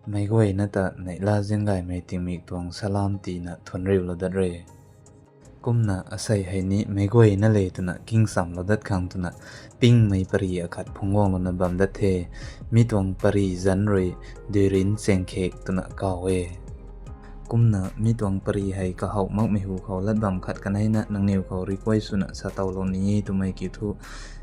Mấy quầy nó ta nãy la riêng gai mấy tiếng mịch tuang salam tì na thuần rìu lo đất rê. Kum na asay hay ni mấy quầy na lê tu na kinh sam lo đất khang tu na ping mấy pari akat phung wong lo na bam đất thê mi tuang pari zan rê đưa rin sen khek tu na cao wê. Kum na mi tuang pari hay ka hậu mắc mi hu khâu lát bam khát kan hay na nang niu khâu ri quay su na sa tàu lo ni tu mấy ki thu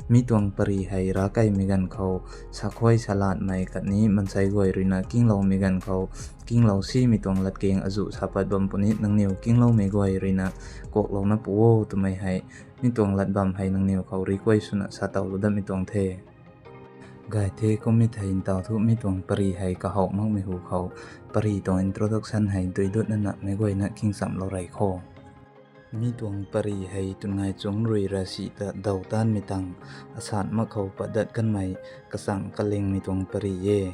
mi tuang pari hay ra kai mi gan khâu sa khoi salat mai kat ni man sai goi rina king lo mi gan khâu king lo si mi tuang lat keng azu sapat bam punit nang niu king lo me goi rina kok lo na puo tu mai hay mi tuang lat bam hay nang niu khâu ri quay su na sa tàu lo da mi tuang the gai the ko mi thain tàu thu mi tuang pari hay ka hậu mắc mi hu khâu pari tong introduction hay tui dut na me goi na king sam lo rai kho mi tuang pari hay tun ngai chung rui ra si ta dau tan mi tang asat ma khâu padat kan mai kasang kaleng mi tuang pari ye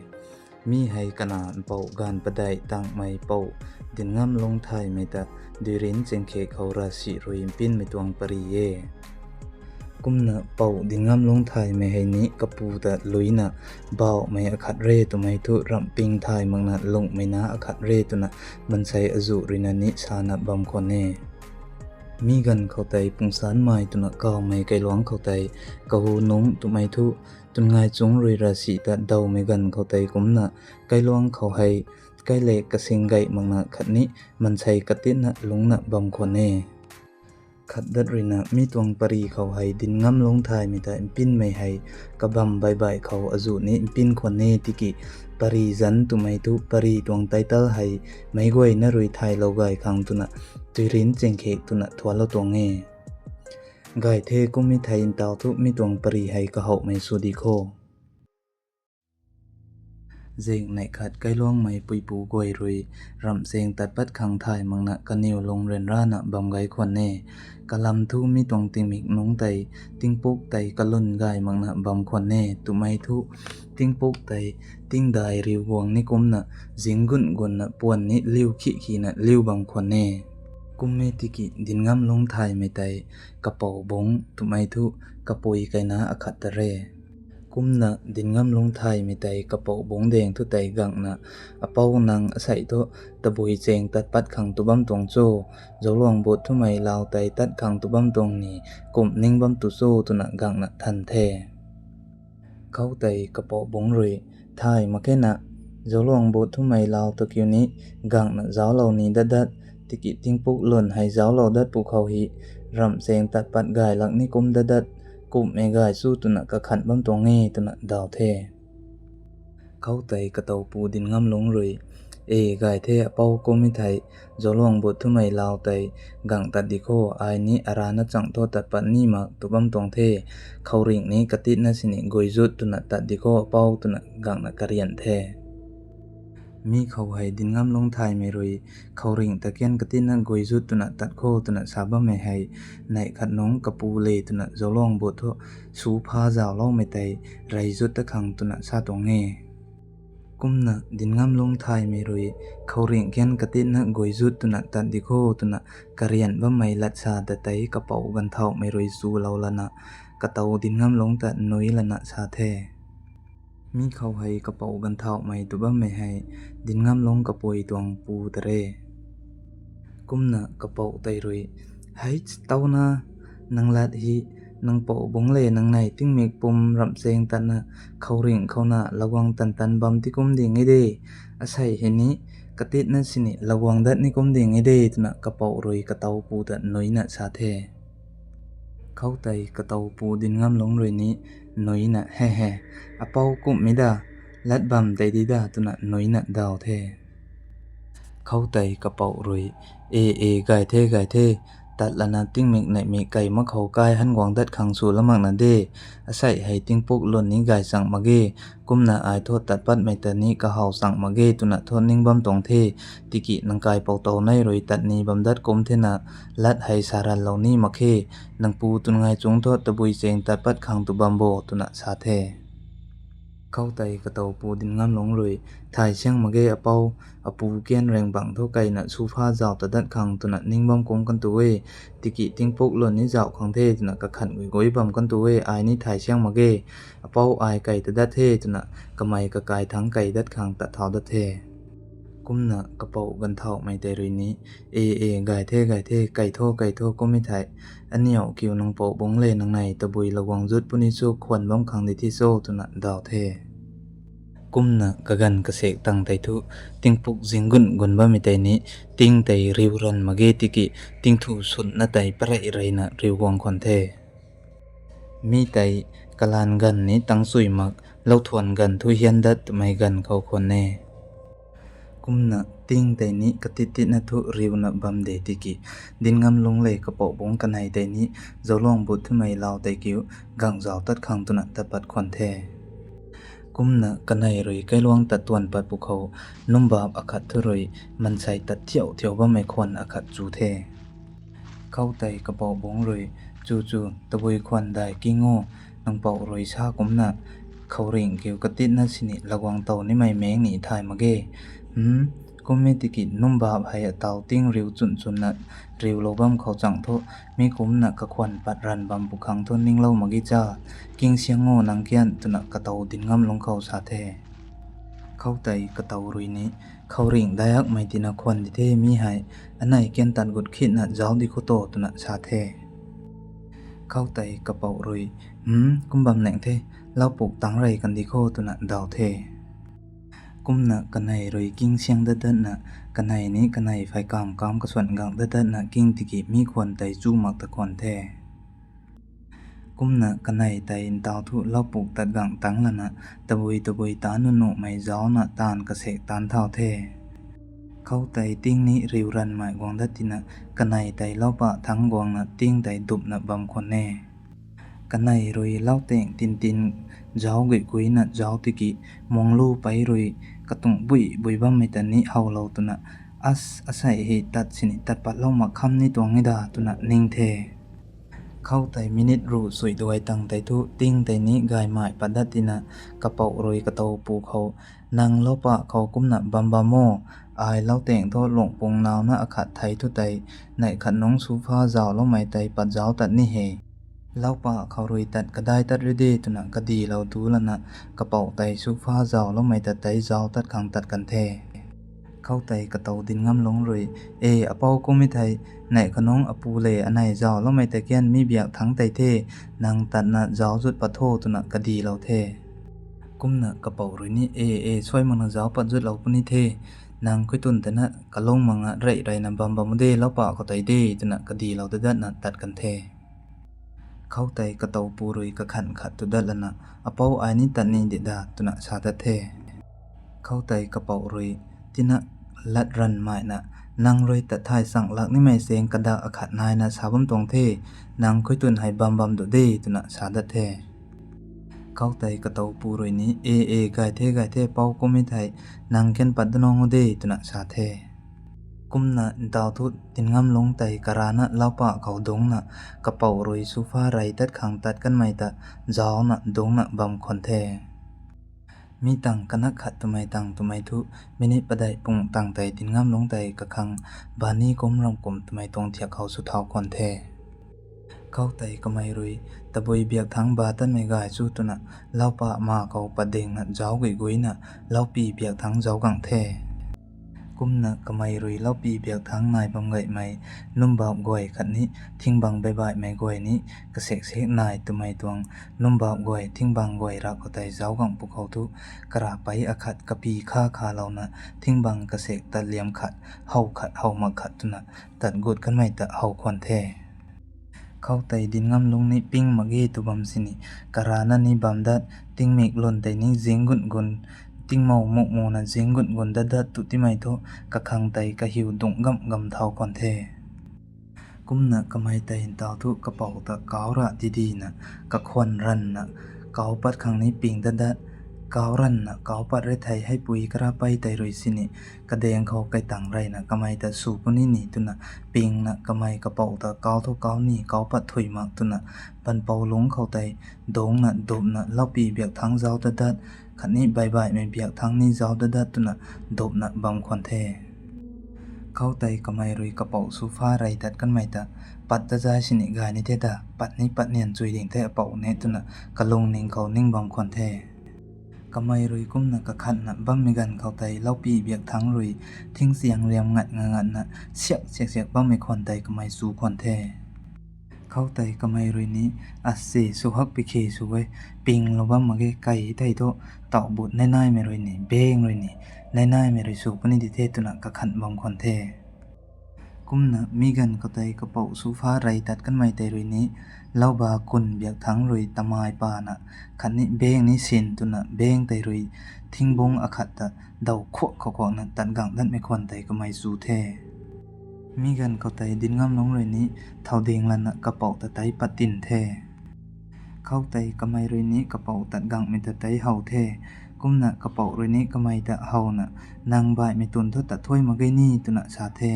mi hay kana pau gan padai tang mai pau din ngam long thai me ta dirin cheng khe khâu ra si rui pin mi tuang pari ye kumna pau din ngam long thai me hay ni kapu ta luina bao mai akhat re tu mai thu ram ping thai mangna long mai na akhat re tu na mansai azu rina ni sana bam khone mi gan khau tai pungsan mai tu na kaw mai kai luang khau tai kahu nung tu mai thu tun ngai chung rui ra si ta dau mai gan khau tai kumna kai luang khau hai kai le ka sing gai mangna khatni mansai katin na lungna bam khone khat dat rina mi tuang pari khau hai din ngam long thai mi ta pin mai hai kabam bye bye khau azu ni pin khone tiki pari zan tu mai tu pari tuang title hai mai goi na rui thai lo gai khang tu na tuirin cheng khek tu na thwalo tong nge gai the ko mi thain taw thu mi tuang pari hai ka hau mai su di kho zeng nai khat kai long mai pui pu goi rui ram seng tat pat khang thai mangna kaniu long ren ra na bam gai khon ne kalam thu mi tuang ting mik nong tai ting puk tai kalun gai mangna bam khon ne tu mai thu ting puk tai ting dai riu wong ni kum na jinggun gun na puan ni liu khi khi na liu bam khon ne kumme tiki din ngam long thai me tai kapau bong tu mai thu kapoi kai na akhat ta re kumna din ngam long thai mi tai kapau bong deng thu tai gang na apau nang asai to tabui cheng tat pat khang tu bam tong cho zolong bot thu mai lao tai tat khang tu bam tong ni kum ning bam tu so tu na gang na than the khau tai kapau bong rui thai ma ke na zolong bot thu mai lao to kyu ni gang na zaw lo ni dat dat tiki ting puk lon hai zaw lo dat pu khau hi ram cheng tat pat gai lak ni kum dat dat kum me gai su tu na ka khan bam tong nge tu na daw the khau tai ka tau pu din ngam long rui e gai the pau ko mi thai zolong bu thu mai lao tai gang ta di kho ai ni arana chang to tat pat ni ma tu bam tong the khau ring ni katit na sini goi zut tu na ta di kho pau tu na gang na karian the mi khau hai din ngam long thai me rui khau ring ta ken katin na goi zut tu na tat kho tu na saba me hai nai khat nong kapu le tu na zolong bo tho su pha jaw lo me tai rai zut ta khang tu na sa tong nge kumna din ngam long thai me rui khau ring ken katin na goi zut tu na tat di kho tu na karian ba mai lat sa ta tai ka pau gan thau me rui su lo lana ka tau din ngam long ta noi lana sa the mi khau hai kapau gan thau mai tu ba me hai din ngam long kapoi tuang pu tare kumna kapau tai rui hai tau na nang lat hi nang pau bong le nang nai ting mek pum ram seng tan na khau ring khau na lawang tan tan bam ti kum ding nge de asai he ni katit na sini lawang dat ni kum ding nge de tuna kapau rui ka tau pu ta noi na sa the khau tai ka tau pu din ngam long rui ni noi na he he apau kum mi da lat bam tai di da tu na noi na daw the khau tai ka pau rui e gai the tat lana ting mek nai me kai ma khau kai han gwang dat khang su lamak na de asai hai ting puk lon ni gai sang mage kumna ai tho tat pat mai ta ni ka hau sang mage tu na tho ning bam tong the tiki nang kai pau to nai roi tat ni bam dat kum the na lat hai saran lo ni makhe nang pu tun ngai chung tho tabui cheng tat pat khang tu bam bo tu na sa the khau tai ka tau pu din ngam long rui thai siang mage apau apu ken reng bang tho kai na su pha jaw ta dat khang tu na ning bam kong kan tu we tiki ting pok lon ni jaw khang the tu na ka khan goi bam kan tu we ai ni thai siang mage apau ai kai ta dat the tu na kamai ka kai thang kai dat khang ta thau dat the Kumna kapau gan thau mai te rui ni gai the kai tho ko mi thai aniao kiu nong po bong le nang nai ta bui lawang zut puni chu khwan bam khang ni thi so tu na daw the kumna kagan kasek tang tai thu tingpuk zingun gun ba mi tai ni ting tai riu ran mage tiki ting thu sun na tai parai rai na riu wang khon the mi tai kalan gan ni tang sui mak lau thuan gan thu hian dat mai gan khau khon ne kumna ting tai ni katiti na thu riu na bam de tiki din ngam lung le kapau bong kanai tai ni zolong but thu mai lao tai kiu gang zaw tat khang tu na tapat khon the kumna kanai roi kailuang tatuan pat pukhau numbab akhat thuroi mansai tat thiau ba mai khon akhat chu the khau tai kapau bong roi chu tabui khwan dai kingo nangpau roi sa kumna khauring kiu katit na sini lawang taw ni mai meng ni thai mage kummi tiki numbab hai ataw ting riu chun na riu lobam khau chang tho mi kumna ka khwan pat ran bam pukhang tho ning lo magi cha king siango nang kian tuna kataw din ngam long khau sa the khau tai kataw rui ni khauring dayak mai tina khwan di the mi hai anai kian tan gut khit na jaw di khoto tuna sa the khau tai kapau rui kumbam neng the lau puk tang rai kan di kho tuna daw the kumna kanai roi king siang da na kanai ni kanai phai kam ka swan gang da na king tiki mi khwan tai chu mak ta khwan the kumna kanai tai in taw thu lopuk ta gang tang lana tabui ta nu no mai jaw na tan ka se tan thau the khau tai ting ni riu ran mai gwang da tina kanai tai lopa thang gwang na ting tai dup na bam khon ne kanai roi lau teng tin jaw gui kui na jaw tiki monglu pai roi katung bui bam mai ta ni hau lo tu na asai hi tat sini tat pat lo ma kham ni tong ni da tu na ning the khau tai minute ru sui duai tang tai thu ting tai ni gai mai padatina kapau roi katau pu khau nang lopa khau kumna bamba mo ai lau teng tho long pong naw na akhat thai thu tai nai khat nong su pha jaw lo mai tai pat jaw tat ni he lau pa khau roi tat kadai tat ri de tuna kadi lau tu lana kapau tai su pha jaw lo mai tat tai jaw tat khang tat kan the khau tai katau din ngam long roi apau ko mi thai nai khanong apu le anai jaw lo mai ta kian mi biak thang tai the nang tat na jaw jut patho tuna kadi lau the kumna kapau roi ni soi mang jaw pat jut lau puni the nang khoi tun na kalong manga rai na bam bam de lau pa ko tai de tuna kadi lau da na tat kan the khau tai katau pu roi ka khan khat tu da lana apau ai ni tan ni de da tuna sa ta the khau tai kapau roi tina lat ran mai na nang roi ta thai sang lak ni mai seng kada akhat nai na sabam tong the nang khoi tun hai bam do de tuna sa da the khau tai katau pu roi ni gai the pau ko mi thai nang ken pad nong de tuna sa the kumna daw thu tin ngam long tai karana laupa khau dong na kapau roi sufa rai tat khang tat kan mai ta jaw na dong na bam khon the mi tang kana khat tumai thu mini padai pung tang tai tin ngam long tai ka khang bani kom ram kom tumai tong thia khau su thau khon the khau tai kamai rui taboi biak thang ba tan mai gai chu tuna laupa ma kau padeng na jaw gui na laupi biak thang jaw gang the kumna kamai rui laupi biak thang nai bam gai mai numbab goi khat ni thingbang bai mai goi ni kasek sek nai tumai tuang numbab goi thingbang goi ra ko tai jaw gang pu khau tu kara pai akhat kapi kha launa thingbang kasek ta liam khat hau ma khat tuna tat gut kan mai ta hau khon the khau tai din ngam lung ni ping magi tu bam sini karana ni bam dat ting mek lon tai ni gun ting mau mo na gun da tu ti mai tho ka khang tai ka hiu dung gam thau kon the kumna kamai tai taw thu ka pau ta kaw ra di na ka khwan ran na kaw pat khang ni ping da kaw ran na kaw pat re thai hai pui kra pai tai roi sini ka deng khau kai tang rai na kamai ta su puni ni tu na ping na kamai ka pau ta kaw tho kaw ni kaw pat thui mak tu na pan pau lung khau tai dong na dop na lapi biak thang jaw da khani bai mai biak thang ni jaw da tu na dop na bam khon the khau tai kamai roi ka pau su fa rai tat kan mai ta pat da jai sini ga ni the da pat nian chui ding the pau ne tu na kalong ning khau ning bam khon the กะไมรุยกุ้มนะกะขันนะบัมมีกันเข้าไตเล่าปีเบียกทั้งรุยทิ้งเสียงเรียมงัดงัดนะเสียกเสียกเสียกบัมมีควันไตกะไมสู่ควันแท้เข้าไตกะไมรุยนี้อัสเสสุฮักปิเคสุไว้ปิงลบัมมาเกไก่ไตโตตอกบุดในๆไม่รุยนี่เบงรุยนี่ในๆไม่รุยสู่ปนิดิเทตุนะกะขันบัมควันแท้กุมนะมีกันเข้าไตกระเป๋าสู่ฟ้าไรตัดกันไม่ไตรุยนี้เล่าบากุนเบียกทั้งรุยตะมายปานะขันนี้เบงนี้สินตุนะเบงไตรุยทิ้งบงอคัตตะเดาขวะขวะนะตัดกังดันไม่ควันไตกะไมสู่แท้มีกันเข้าไตดินงามลงรุยนี้เท่าเดงลันนะกระเป๋าตะไตปัดตินแท้เข้าไตกะไมรุยนี้กระเป๋าตัดกังมีตะไตเฮาแท้กุมนะกระเป๋ารุยนี้กะไมตะเฮานะนางบายไม่ตุนทดตะถ้วยมาไกนี่ตุนะชาแท้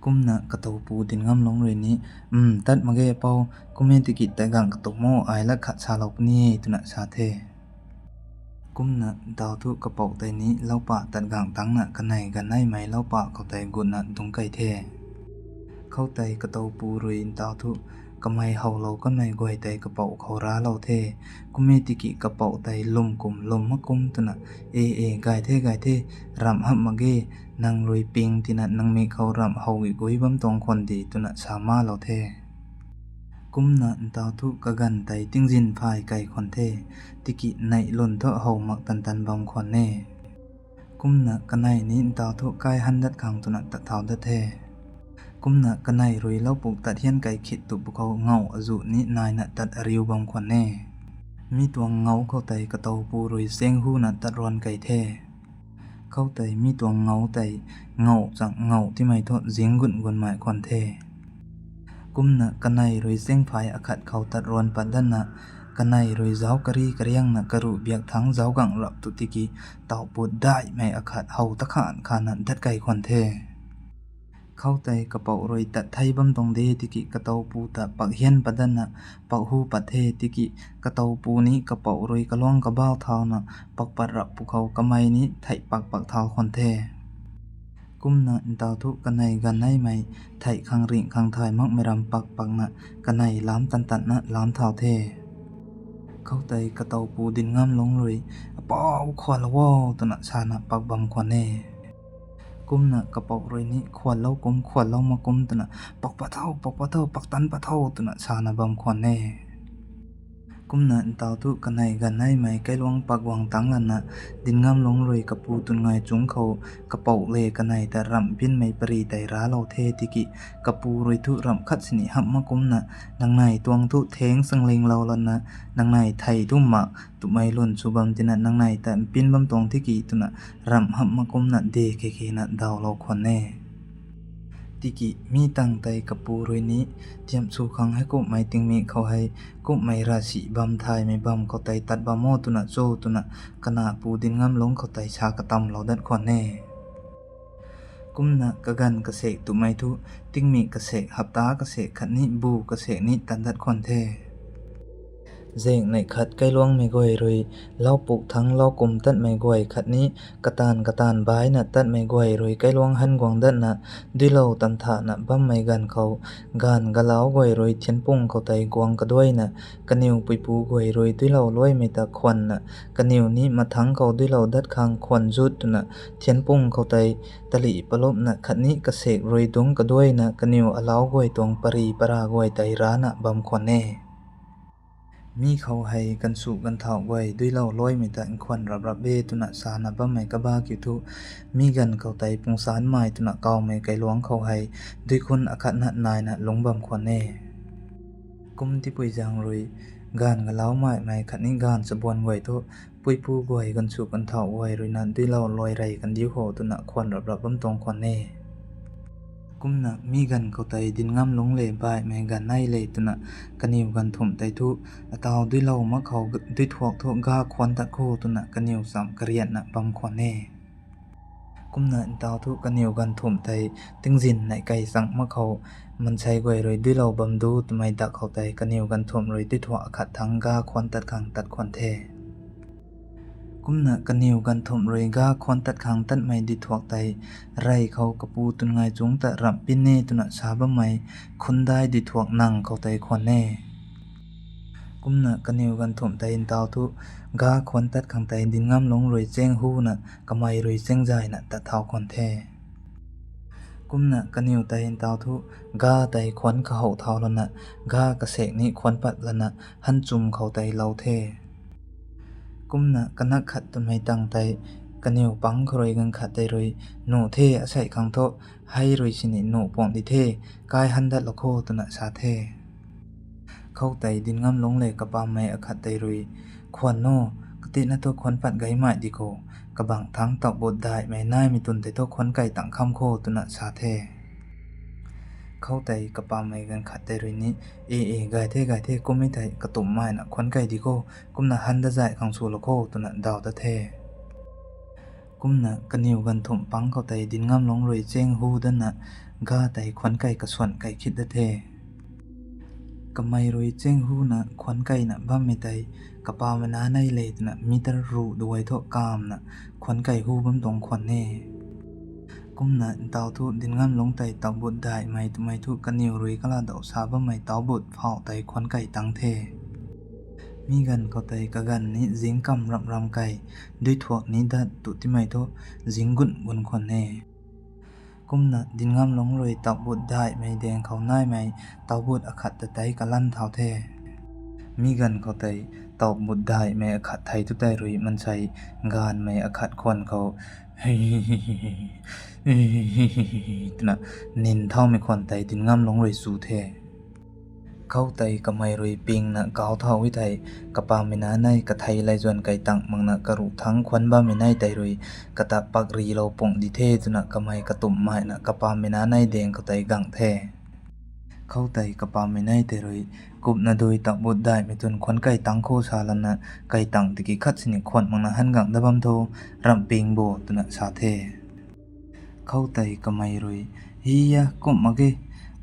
กุมนะกระตปูดินงามลงเลยนี้ตัดมาเกเปากุมเมติกิแต่กังกระตโมไอละขัดชาลอกนี่ตุนะชาเทกุมนะดาวทุกระเป๋าไตนี้เล่าป่าตัดกังตั้งนะกันไหนกันไหนไหมเล่าป่าเขาไตกุนนะตรงไก่เทเข้าไตกระตปูรุยดาวทุกะไมเฮาเราก็ไม่กวยไตกระเป๋าเขาร้าเราเทกุมเมติกิกระเป๋าไตลมกุมลมมะกุมตุนะกายเทรำหับมาเกนางรวยปิงตินะนางเมเขารำเฮาอีกุยบัมตองคนดีตุนะสามาเราเทกุมนะดาวทุกะกันไตติ้งจินพายไก่คนเทติกิในหล่นเทาะเฮามักตันบัมคนเน่กุมนะกันไหนนี้ดาวทุกายหันดัดขังตุนะตะเทาตะเทกุมนะกันไหนรวยเล่าปลูกตัดเฮียนไก่ขิดตุบุเขาเงาอจุนี้นายนะตัดอริวบัมคนเน่มีตัวเงาเข้าไตกระเตาปูรวยเสียงหูนะตัดรอนไก่เทเข้าไตมีตัวเงาไตเงาจากเงาที่ไม่ทอดเสียงกุนหมายควันเทกุมนะกันไหนรวยเสียงไฟอคัดเขาตัดรอนปัดดันนะกันไหนรวยเจ้ากะรีกระยังนะกระรุเบียกทั้งเจ้ากังรับตุติกีเต่าปูดได้ไม่อคัดเฮาตะขานขานันดัดไก่ควันเทเข้าไตกระเป๋ารวยตัดไทยบัมตองเดติกิกระเตาปูตะปักเฮียนปัดดันนะปักหูปัดเทติกิกระเตาปูนี้กระเป๋ารวยกระล่องกระบ้าเท้านะปักปัดรับภูเขากระไมนี้ไถปักเท้าควันเทกุมนะดาวทุกันในกันในไม่ไถคังริงคังไทยมักไม่รำปักนะกันในล้ามตันนะล้ามเท้าเทเข้าไตกระเตาปูดินงามลงเลยป้าวควันละวอตนะชานะปักบัมควันเน่กุมนะกระเป๋ารวยนี้ควันเล่ากุมควันเล่ามากุมตนะปักปะเท่าปักตันปะเท่าตนะชานะบัมควันเน่กุมนะดาวทุกันในกันในไม่ใกล้ลวงปักวังตังลันนะดินงามลงรวยกระปูตุนไงจุงเขากระเป๋าเลกันในแต่รำพินไม่ปรีแต่ร้าเราเทติกิกระปูรวยทุรำคัดสินิหับมากุมนะดังในตวงทุเทงสังเลงเราลันนะดังในไทยทุ่มหมักตุไม่ล่นสุบัมตินะดังในแต่พินบัมตวงที่กี่ตุนะรำหับมากุมนะเดเคนะดาวเราคนแน่ติกิมีตั้งใจกับปูรวยนี้เตรียมสู่ขังให้กุไม่ติงมีเขาให้กุไม่ราศีบัมทายไม่บัมเขาไตตัดบามโมตุนะโจตุนะกนาปูดินงามลงเขาไตชากระตำเราดัดควันแน่กุมนะกะกันกะเสกตุไม่ทุติงมีกะเสกหับตากะเสกขัดนี้บูกะเสกนี้ตันดัดควันแท้เจงในขัดใกล้ล่วงไม่ก่อยเลยเล่าปลูกทั้งเล่ากลมตัดไม่ก่อยขัดนี้กระตานบายนะตัดไม่ก่อยเลยใกล้ล่วงหันกวางดัดนะด้วยเล่าตันถานะบัมไม่กันเขากานกะเล้าก่อยเลยเทียนปุ่งเขาไตกวางกระด้วยนะกะนิวปุยปูก่อยเลยด้วยเล่าล้อยไม่ตะควันนะกะนิวนี้มาทั้งเขาด้วยเล่าดัดคางควันจุดนะเทียนปุ่งเขาไตตะลิปลบนะขัดนี้กระเสกเลยดงกระด้วยนะกะนิวอเล้าก่อยตวงปรีปราก่อยไตร้านะบัมควันแน่มีเขาให้กันสู่กันเท่าไว้ด้วยเล่าร้อยไม่แต่ควันรับเบตุนะสานะบ่ไม่กะบ้ากิทุมีกันเขาไตปงสารไม้ตุนะเก่าไม่ไกลหลวงเขาให้ด้วยคนอคันะนายนะหลงบ่มควันแน่กุมที่ปุยจางรวยกานกะเล้าไม้ไม่ขัดนี้กานสะบวนไว้ทุปุยปูไว้กันสู่กันเท่าไว้รวยนั้นด้วยเล่าลอยไรกันดิ้วโหตุนะควันรับบ่มตรงควันแน่กุมนะมีกันเขาไตดินงามลงเลยบายแมงกันในเลยตุนะกันนิวกันถมไตทุอตาวด้วยเล่ามะเขาด้วยทวกทวกาควันตะโคตุนะกันนิวสามกระเรียนนะบำควันแน่กุมนะตาวทุกันนิวกันถมไตตึงจินในไก่สังมะเขามันใช้ไว้เลยด้วยเล่าบำดูทำไมดักเขาไตกันนิวกันถมเลยด้วยทวกขัดทั้งกาควันตัดขังตัดควันแท้กุมนะกันนิวกันถมเรกาควันตัดขังตัดไม่ดิถวกไตไรเขากระปูตุนไงจุงตะรับปินเนตุนะชาบะไม่คนได้ดิถวกนังเขาไตควันแน่ กุมน่ะกะนิวกันถมไตอินเตาทุกาควนตัดขังไตดินงามลงรวยเจ้งหู้น่ะกะไมรวยเจ้งใจน่ะตัดเท้าคอนแท้กุมน่ะกะนิวไตอินเตาทุกาไตควนเขาเท้าแล้วน่ะกากะเสกนี้ควนปัดแล้วน่ะหันจุ่มเขาไตเหลาแท้กุมน่ะกะนักขัดตนไม่ตั้งไตกะนิวปังครวยกันขัดไตรวยหนูเทอาศัยขังโตให้รวยชินิหนูปองดิเทกายหันดัดละโคตุน่ะชาแท้เข้าไตดินงามลงเลยกะปามไม่อขัดไตรวยควรโนกตินะตัวควนปัดไกหมายดิโกกะบังทั้งตอบบทได้ไม่น่ายมีตุนไตโตควนไก่ตั้งคำโคตุน่ะชาแท้เข้าไตกะปามไม่กันขัดไตรวยนี้ไกเทกุมไม่ไตกะตุ่มไม้น่ะควนไก่ดิโกกุมน่ะหันดะใจขังสูละโคตุน่ะดาวตะแท้กุมน่ะกะนิวกันถมปังเข้าไตดินงามลงรวยเจ้งหูดันน่ะกาไตควนไก่กะส่วนไก่คิดดะแท้กะไมรวยเจ้งหู้น่ะควนไก่น่ะบ้าไม่ไตกะปามนาในเลตน่ะมีแตะรูด้วยโทกามน่ะควนไก่หู้บัมตรงควนแน่กุมน่ะเตาทุดินงามลงไตเตาบุดได้ไม่ตุไม่ทุกะนิวรวยกะลาดอกซาบ่ไม่เตาบุดเผาไตควนไก่ตังแท้มีกันเข้าไตกะกันนี้จิงกำรำไก่ด้วยทวกนี้ดัดตุติไม่โทจิงกุนบนควนแน่กุมน่ะดินงามลงรวยเตาบุดได้ไม่แดงเขาหน้ายไม่เตาบุดอขัดตะไตกะลั่นเท้าแท้มีกันเข้าไตเตาบุดได้ไม่อขัดไทยทุกไตรวยมันใช้งานไม่อขัดควนเขาเฮ้ตนะนินเท่าไม่ควนไตดินงามลงรวยสู่แท้เข้าไตกะไมรวยปิงน่ะกาวเท่าวิไทยกะปามไม่นาในกะไทยไลจวนไก่ตังมังน่ะกะรุทั้งควนบ้าไม่ในไตรวยกะตะปักรีเราปงดิเทตุน่ะกะไมกะตุ่มไม้น่ะกะปามไม่นาในแดงเข้าไตกังแท้เข้าไตกะปามไม่ในไตรวยกุบน่ะโดยตักบุดได้ไม่จนควนไก่ตังโคชาลันน่ะไก่ตังติกิคัดสินิควนมังน่ะหันกังดะบัมโทรำปิงโบตุน่ะชาแท้เข้าไตกะไมรวยฮียะกุมมะเก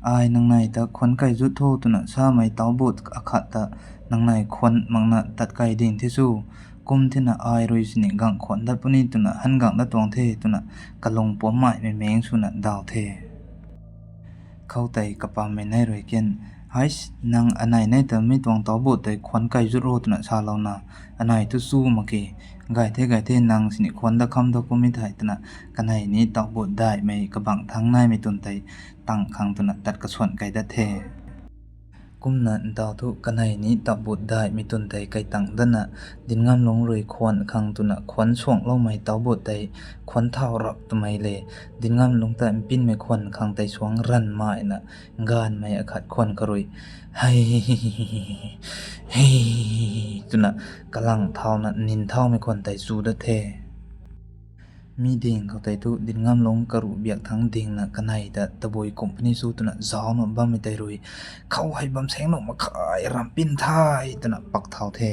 อายนังในตะควนไก่จุดโทตุน่ะชาไม่เตาบุดอขัดตะนังในควนมังน่ะตัดไก่ดิ่งที่สู้กุมที่น่ะอายรวยสินิกังควนดัดปุนีตุน่ะหันกังดะตวงเทตุน่ะกะลงปวมไม้ไม่แมงสุน่ะดาวเทเข้าไตกะปามไม่ในรวยเกียนไฮส์นังอันไหนในแต่ไม่ตวงเตาบุดแต่ควนไก่จุดโรตุน่ะชาเราน่ะอันไหนตุสู้มะเกไกเทนังสินิควนดะคำดะกุมิไทตุน่ะกันไหนนี้เตาบุดได้ไม่กะบังทั้งในไม่ตุนไตตั้งขังตุน่ะตัดกระส่วนไก่ดะแท้กุมน่ะเตาทุกันไหนนี้เตาบุดได้มีตุนไตไก่ตังดันน่ะดินงามลงรวยควนขังตุน่ะควนช่วงเล่าไม่เตาบุดไตควนเท่ารับตะไมเลดินงามลงแต่ปิ้นไม่ควนขังไตช่วงรันไม้น่ะงานไม่อขัดควนกระรวยเฮ้เฮ้ตุน่ะกะลังเท่าน่ะนินเท่าไม่ควนไตสู้ดะแท้มีดิ่งเขาไตทุดินงามลงกระรุเบียกทั้งดิ่งน่ะกันไหนแต่ตะบอยกุมพนิสู้ตุน่ะจ้าวน่ะบ้าไม่ไตรวยเข้าให้บำแสงน่ะมาขายรำปิ้นท้ายตุน่ะปักเท่าแท้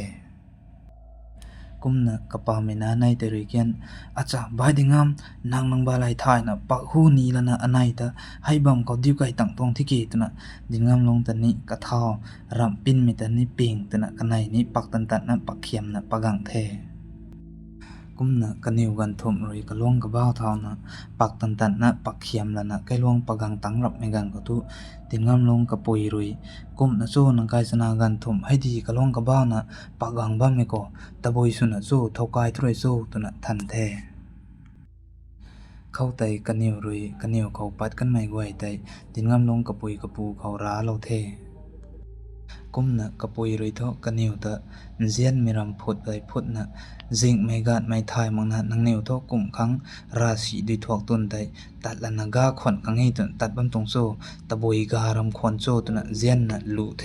กุมน่ะกะปาไม่นาในไตรวยเกียนอาจจะบายดิ่งงามนางบาลายท้ายน่ะปักหูนี้ละน่ะอันไหนแต่ให้บำเขาดิ้วไก่ตั้งตรงที่เกตุน่ะดินงามลงตะนี้กะเท่ารำปิ้นไม่ตะนี้ปิงตุน่ะกันไหนนี้ปักตันน่ะปักเขียมน่ะปักกังแท้กุมน่ะกะนิวกันถมรวยกะล่วงกะบ้าวเท่าน่ะปักตันน่ะปักเขียมละน่ะไก่ล่วงปะกังตังรับไม่กันก็ตุตินงามลงกะปุยรวยกุมน่ะโซนังกายสนากันถมให้ดีกะล่วงกะบ้าวน่ะปะกังบ้าไม่ก็ตะบอยสุน่ะโซเท่ากายทรวยโซตุน่ะทันแท้เข้าไตกะนิวรวยกะนิวเขาปัดกันไม่ไหวไตตินงามลงกะปุยกะปูเขาร้าเราแท้กุมน่ะกะปุยรวยเทาะกะนิวตะเจียนมีรำพุดไปพุดน่ะจิงไม่กาดไม่ทายมังน่ะนังนิวเทาะกุมคังราศีด้วยทวกตุนไตตัดละนะกาขวนคังให้ตุนตัดบัมตรงโซตะบอยการำขวนโซตุน่ะเจียนน่ะลุเท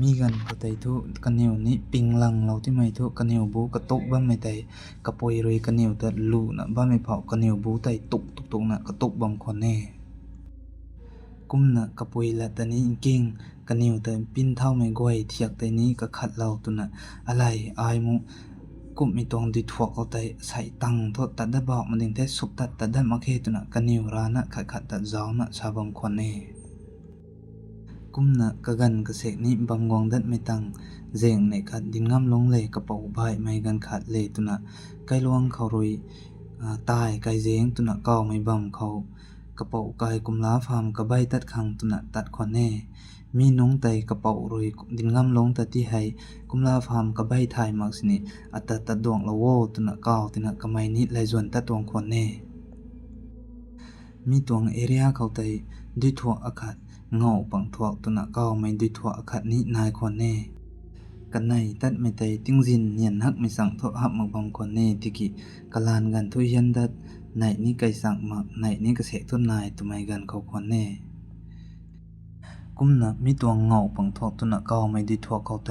มีกันก็ไตทุกะนิวนี้ปิงลังเราที่ไม่ทุกะนิวบูกะตุกบัมไม่ไตกะปุยรวยกะนิวตะลุน่ะบัมไม่เผากะนิวบูไตตุกน่ะกะตุกบัมขวนแน่กุมน่ะกะปุยละตะนี้เก่งกะนิวแต่ปิ้นเท่าไม่ก้อยเทียกไตนี้กะขัดเราตุน่ะอะไรอายมุกุมมีตรงดิทวกเอาไตใส่ตังโทษตัดได้บอกมันเองแต่สุบตัดได้มาเคตุน่ะกะนิวรานะขัดตัดจ้าวน่ะชาบำควนแน่กุมน่ะกะกันกะเสกนี้บำงวงดัดไม่ตังเจงในขัดดินงามลงเลยกระเป๋าใบไม่กันขัดเลยตุน่ะไกลวงเขารวยตายไกเจงตุน่ะเก่าไม่บำเขากระเป๋าไกกุมลาฟามกะใบตัดขังตุน่ะตัดควนแน่ มีนงไตกระเป๋ารวยดินงำลงตะที่ให้กุมลาฟามกระใบทายมักสินิอัตตะดวงละโวตุนะก้าวตินะกะไมนิไลจวนตะตวงคนเน่มีตวงเอเรียเขาไตดุยทั่วอากาศเงาปังทั่วตุนะก้าวไม่ดุยทั่วอากาศนี้นายคนเน่กันในตัดไม่ไตติ้งจินเนียนฮักไม่สั่งทหับมักบำคนเน่ติกิกะลานกันทุยันดัดในนี้ไกสั่งมักในนี้กระเสกทุนนายตุไมกันเขาคนเน่กุมนะมีตัวเงาปังทอกตุนะก้าวไม่ดีทั่วเขาไต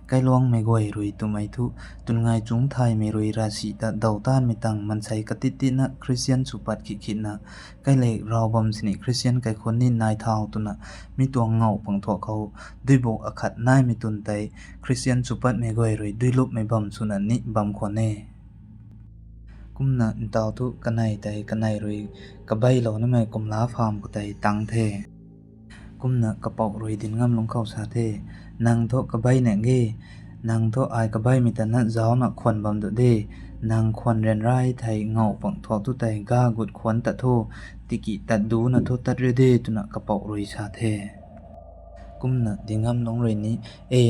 ไกลวงไม่กวยรุยตุไม่ทุตุนไงจุงไทยไม่รุยราศีตะดาวต้านไม่ตังมันใส่กติตินะคริสเตียนสุปัดขิดนะไกเล็กเราบำสินิคริสเตียนไกคนนี้นายเท้าตุนะมีตัวเงาปังทอกเขาด้วยโบกอคัดนายไม่ตุนไตคริสเตียนสุปัดไม่กวยรุยด้วยลุบไม่บำสุนันนิบำคนเน่กุมนะอินตาวทุกันในไตกันในรุยกะใบเหล่านั้นไม่กุมลาฟามก็ไตตังเทกุมนะกระเป๋ารวยดินงำลงเข้าสาเทนางโทกระใบแหน่งเกนางโทอายกระใบมีแต่นัดเจ้าหนักควันบำดุเดนางควันเรียนไร่ไทยเงาปังทอตุไตก้ากุดควันตะโทติกิตัดดูนะโทตัดเรเดตุนะกระเป๋ารวยชาเทกุมนะดินงำลงรวยนี้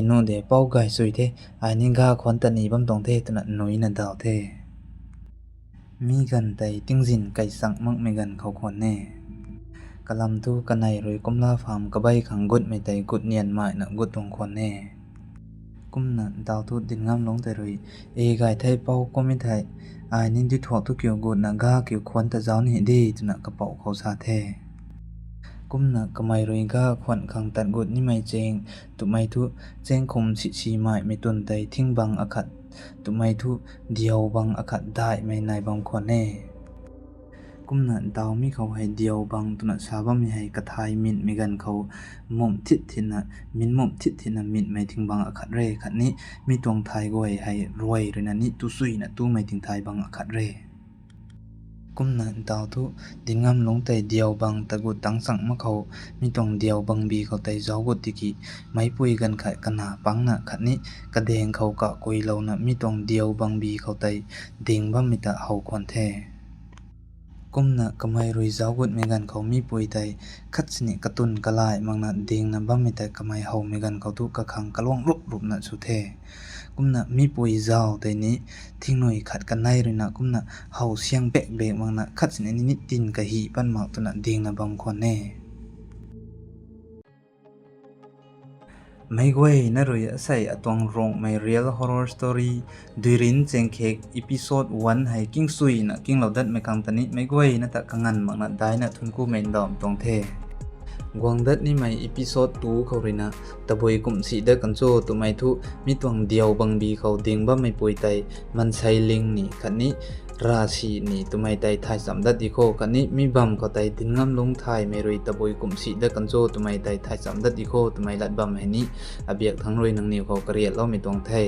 โนเดเป้าไก่สวยเทอายนี่ก้าควันตะนีบำตองเทตุนะหนุยนะดาวเทมีกันไตติ้งสินไก่สังมักไม่กันเขาควันแน่กะลำทูกันในรวยกุมลาฟามกะใบขังกุดไม่ไตกุดเนียนหมายนะกุดตรงคนแน่กุมนะดาวทูดินงามลงแต่รวยไก่ไทยเป้าก็ไม่ไทยอายนินที่ถอดทุกเกี่ยวกุดนะก้าเกี่ยวควันแต่เจ้านี่ดีจุนะกระเป๋าเขาซาแท้กุมนะกะไม่รวยก้าควันขังตัดกุดนี่ไม่เจงตุไม่ทุเจงคมชีหมายไม่ตุนไตทิ้งบังอคัดตุไม่ทุเดียวบังอคัดได้ไม่นายบังคนแน่กุมนะดาวมีเขาให้เดียวบางตุนะชาบะมีให้กระทายมินมีกันเขาหม่อมทิศทินะมินหม่อมทิศทินะมินไม่ถึงบางอคัดเรคัดนี้มีตวงไทยกวยให้รวยหรือนะนี่ตุซุยนะตู้ไม่ถึงไทยบางอคัดเรกุมนะดาวทุดินงามลงแต่เดียวบางตะกุดตั้งสั่งมะเขามีตวงเดียวบางบีเขาแต่เจ้ากุดติกิไม่ปุยกันขายกันหาปังนะคัดนี้กระเดงเขากะกวยเรานะมีตวงเดียวบางบีเขาแต่เด้งบ่มีตะเฮาควันแท้กุมนะกะไม่รุยเจ้ากุดเมกันเขามีปุยไตคัดสนิกระตุนกะลายมังนะเด้งนะบ่มีแต่กะไม่เฮาเมกันเขาทุกกะขังกะล่วงรุบนะสุเทกุมนะมีปุยเจ้าไตนี้ทิ้งหน่อยขัดกันในรุยนะกุมนะเฮาเสียงเบะมังนะคัดสนินิดตินกะหีปั้นหมากตุนะเด้งนะบางคนแน่ไม่กวยนะรุยใส่อตวงรงไม่ real horror story ดุรินเจงเคกอีพิโซด1ให้กิ้งซุยนะกิ้งเหล่าดัดไม่กังตะนี้ไม่กวยนะตะกังงันมังนะได้นะทุนกูไม่ดอมตรงเทกวางดัดนี่ไม่อีพิโซด2เขาเลยนะตะบวยกุมสีเด็กกันโซตัวไม่ทุมีตวงเดียวบางบีเขาเด้งบ่ไม่ป่วยไตมันใช้ลิงนี่คันนี้ราศีนี่ตัวไม่ไตไทยสำดัดดีโคคันนี้มีบัมเขาไตดินงำลงไทยไม่รวยตะบวยกุมสีเด็กกันโซตัวไม่ไตไทยสำดัดดีโคตัวไม่ลัดบัมให้นี้อเบียกทั้งรวยนังเหนียวเขากระเรียดเล่าไม่ตวงไทย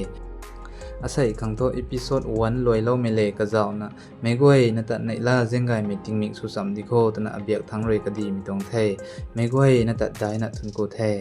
อาศัยขังโตอีพิโซด1ลอยเล่าไม่เละกะเจ้านะไม่กวยนะแต่ในล่าเจงไกไม่ติงมิกสุสัมดีโคตัวนะอเบียกทั้งรวยกะดีไม่ตวงไทยไม่กวยนะแต่ได้นะทุนกูไทย